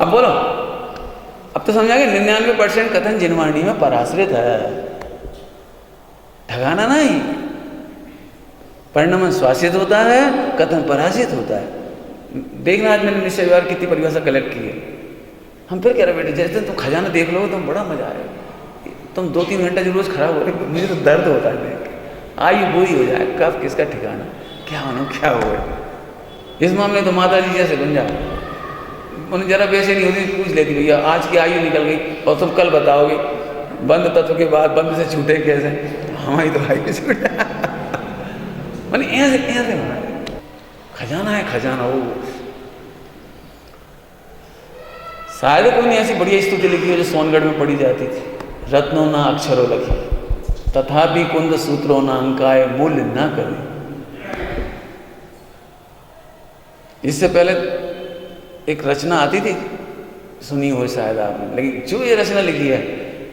अब बोलो, अब तो समझा गया 99% कथन जिनवाणी में पराश्रित है, ठगाना नहीं। परिणमन स्वासित होता है, कथन पराश्रित होता है। देखना आज मैंने निश्चय व्यवहार कितनी परिभाषा कलेक्ट की है। हम फिर कह रहे बेटे जैसे तुम खजाना देख लो तुम बड़ा मजा आएगा, तुम 2-3 घंटा जो रोज खड़ा हो रहे, मुझे तो दर्द होता है देख के, आयु बुरी हो जाए, कब किसका ठिकाना, क्या होना क्या हुआ। इस मामले तो माता जी जैसे बन जाओ, उन्हें जरा वैसे नहीं होती, पूछ लेती भैया आज की आयु निकल गई और तुम कल बताओगे बंद तत्व के बाद बंद से छूटे कैसे, हमारी तो आयु छूटा मैंने ऐसे ऐसे माना। खजाना है खजाना। वो शायद कोई नहीं ऐसी बढ़िया स्तुति लिखी है जो सोनगढ़ में पढ़ी जाती थी, रत्नों ना अक्षरों लखी तथापि कुंद सूत्रों ना अंकाय मूल्य ना करे। इससे पहले एक रचना आती थी, सुनी हो शायद आपने, लेकिन जो ये रचना लिखी है,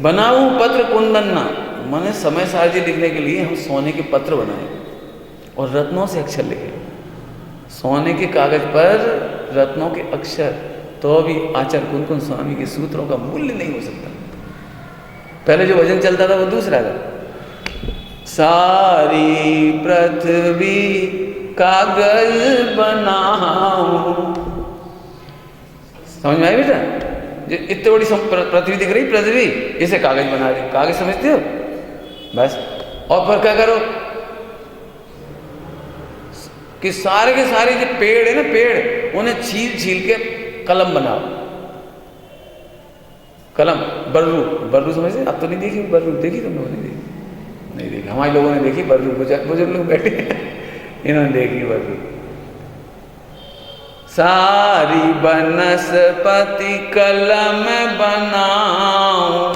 बनाऊं पत्र कुंदन ना, मैंने समय सारजी लिखने के लिए हम सोने के पत्र बनाए और रत्नों से अक्षर लिखे, सोने के कागज पर रत्नों के अक्षर, तो भी आचार्य कुंदकुंद स्वामी के सूत्रों का मूल्य नहीं हो सकता। पहले जो भजन चलता था वो दूसरा था, सारी पृथ्वी कागज बनाऊं। समझ में आई बेटा? जो इतनी बड़ी पृथ्वी दिख रही, पृथ्वी इसे कागज बना रही, कागज समझते हो बस। और फिर क्या करो कि सारे के सारे जो पेड़ है ना, पेड़ उन्हें छील छील के कलम बनाओ। कलम बर्रू, बर्रू समझते? अब तो नहीं देखी बर्रू, देखी तुम लोगों ने? देखी नहीं? देखी हमारे लोगों ने देखी बर्रू, बुजुर्ग लोग बैठे इन्होंने देखी बर्रू। सारी बनस्पति कलम बनाओ,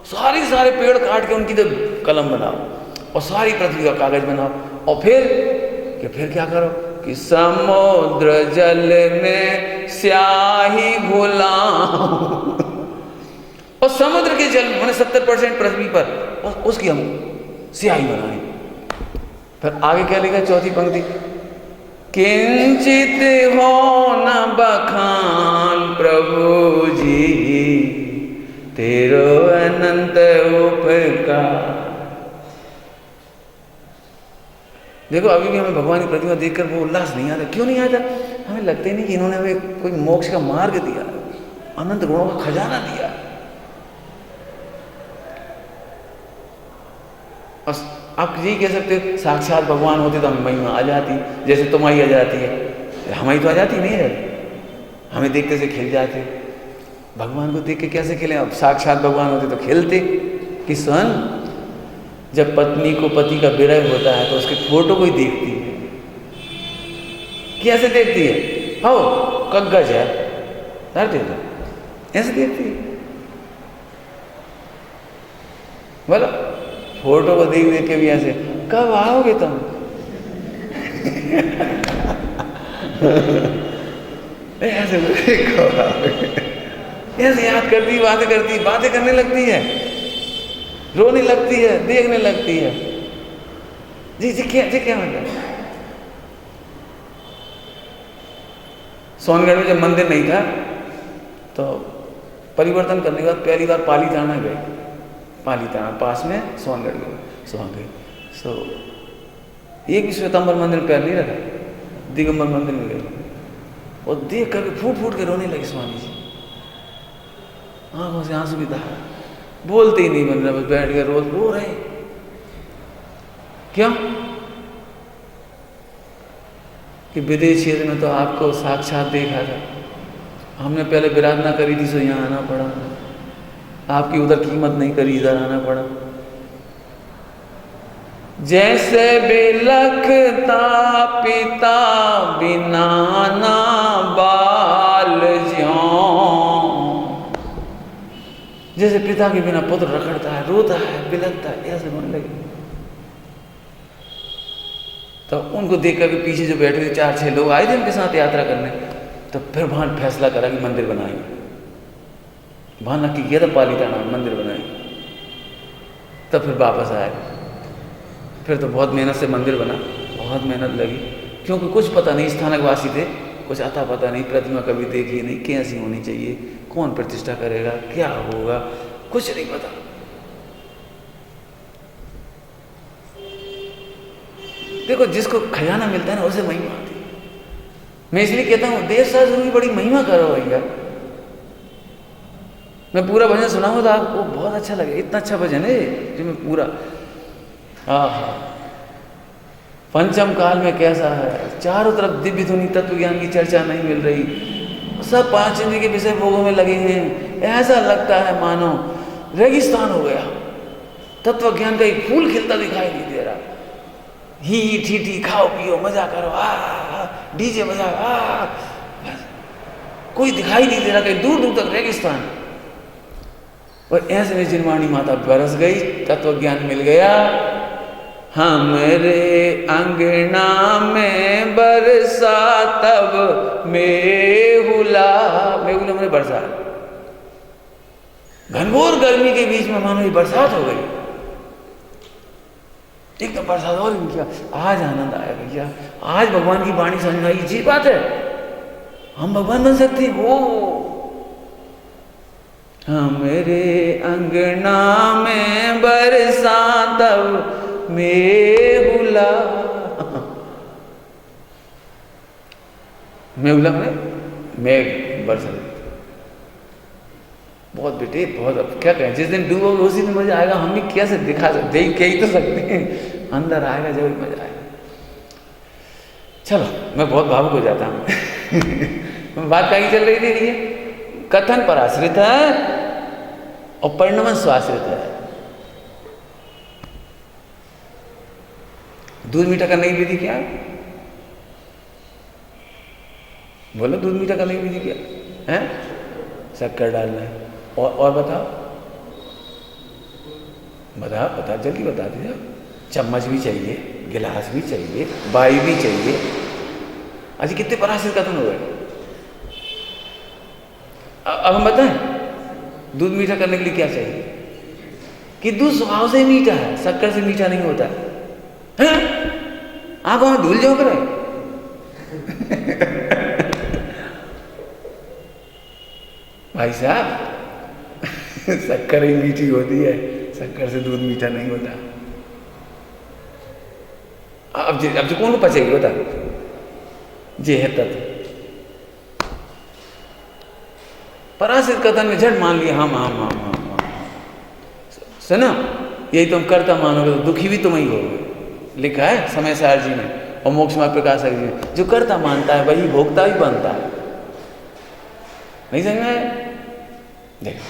सारी सारे पेड़ काट के उनकी तो कलम बनाओ और सारी पृथ्वी का कागज बनाओ। और फिर क्या करो कि समुद्र जल में स्याही घुलाओ और समुद्र के जल मैंने 70% पृथ्वी पर उसकी हम स्याही बनाए। फिर आगे क्या लिखा, चौथी पंक्ति, किंचित हो न बखान प्रभु जी तेरो अनंत उपकार। देखो अभी भी हमें भगवान की प्रतिमा देखकर वो उल्लास नहीं आता। क्यों नहीं आता? हमें लगता ही नहीं कि इन्होंने हमें कोई मोक्ष का मार्ग दिया, अनंत गुणों का खजाना दिया। और आप यही कह सकते हो साक्षात भगवान होते तो हमें महिमा आ जाती, जैसे तुम्हारी आ जाती है, हमारी तो आ जाती नहीं है, हमें देखते से खिल जाते। भगवान को देख के कैसे खिले? अब साक्षात भगवान होते तो खिलते कि सन जब पत्नी को पति का विरह होता है तो उसके फोटो को ही देखती है। कैसे देखती है? हो कग्गज है धरती तो ऐसे देखती है। बोलो फोटो को देख देख के भी ऐसे, कब आओगे तुम? ऐसे ऐसे याद करती, बातें करने लगती है, रोने लगती है, देखने लगती है। जी क्या मतलब? सोनगढ़ में जब मंदिर नहीं था तो परिवर्तन करने के बाद पहली बार पालीताना गए, पालीताना पास में सोनगढ़ गए, सो एक भी श्वेतांबर मंदिर में पैर नहीं रखा, दिगंबर मंदिर में गए और देख करके फूट फूट के रोने लगे स्वामी जी, आंखों से आंसू की धारा, बोलते ही नहीं बन रहा, बस बैठ गए रोज रो रहे। क्यों? कि विदेश क्षेत्र में तो आपको साक्षात देखा था, हमने पहले विराधना करी थी सो यहाँ आना पड़ा, आपकी उधर कीमत नहीं करी इधर आना पड़ा। जैसे बिलखता पिता बिना ना बाल ज्यों, जैसे पिता के बिना पुत्र रखड़ता है, रोता है, बिलखता है, ऐसे रोने लगे। तो उनको देख कर पीछे जो बैठे थे 4-6 लोग आए थे उनके साथ यात्रा करने, तो फिर वहां फैसला करा कि मंदिर बनाएंगे। वहां नक्की किया था पालीताना मंदिर बनाएंगे। तब फिर वापस आए, फिर तो बहुत मेहनत से मंदिर बना, बहुत मेहनत लगी, क्योंकि कुछ पता नहीं, स्थानकवासी थे, कुछ आता पता नहीं, प्रतिमा कभी देखी नहीं, कैसी होनी चाहिए, कौन प्रतिष्ठा करेगा, क्या होगा, कुछ नहीं पता। देखो जिसको खजाना मिलता है ना उसे महिमा आती है। मैं इसलिए कहता हूँ देव शास्त्रों की बड़ी महिमा करो भैया। मैं पूरा भजन सुनाऊँ तो आपको बहुत अच्छा लगे, इतना अच्छा भजन है जो मैं पूरा। हाँ, पंचम काल में कैसा है, चारों तरफ दिव्य धुनी तत्व ज्ञान की चर्चा नहीं मिल रही, सब 5 इंद्रिय के विषय भोगों में लगे हैं। ऐसा लगता है मानो रेगिस्तान हो गया, तत्व ज्ञान का एक फूल खिलता दिखाई नहीं दे रहा। ही ठीठी खाओ पियो मजा करो, डीजे बजा, कोई दिखाई नहीं दे रहा, कहीं दूर दूर तक रेगिस्तान। और ऐसे में जिनवाणी माता बरस गई, तत्व ज्ञान मिल गया। हमरे अंगना में बरसा तब मेहुला, मेहुला मैंने बरसा, घनघोर गर्मी के बीच में मानो ये बरसात हो गई, एकदम बरसात। और क्या आज आनंद आया भैया, आज भगवान की वाणी समझ आई। जी बात है, हम भगवान बन सकते हैं। वो हमरे अंगना में बरसा तब मेहुला, मेहुला में मेघ बरसा। बहुत बेटे बहुत, अब क्या कहें, जिस दिन डूबोगे उसी दिन मजा आएगा। हम भी कैसे दिखा सकते, देख के ही तो सकते हैं, अंदर आएगा जब मजा आएगा। चलो मैं बहुत भावुक हो जाता हूँ। बात कहीं चल रही थी, कथन पर आश्रित है और परिणमन स्वाश्रित है। दूध मीठा करने की विधि क्या है? बोलो, दूध मीठा करने की विधि क्या है? शक्कर डालना है। और बताओ बता जल्दी बता दीजिए। चम्मच भी चाहिए, गिलास भी चाहिए, बाई भी चाहिए। अच्छा कितने पराश्रित कथन हो गए। अब हम बताएं दूध मीठा करने के लिए क्या चाहिए? कि दूध स्वभाव से मीठा है, शक्कर से मीठा नहीं होता है। आंखों में धूल झोंक रहे। भाई साहब शक्कर ही मीठी होती है, शक्कर से दूध मीठा नहीं होता। अब जो कौन को पचेगी बता, जे है तत्व। पराश्रित कथन में झट मान लिया हम सुनो, यही तुम करता मानोगे तो दुखी भी तुम ही होगे। लिखा है समय सार जी ने और मोक्ष मार्ग प्रकाशक जी ने, जो करता मानता है वही भोक्ता भी बनता है। नहीं समझ में आया? देखो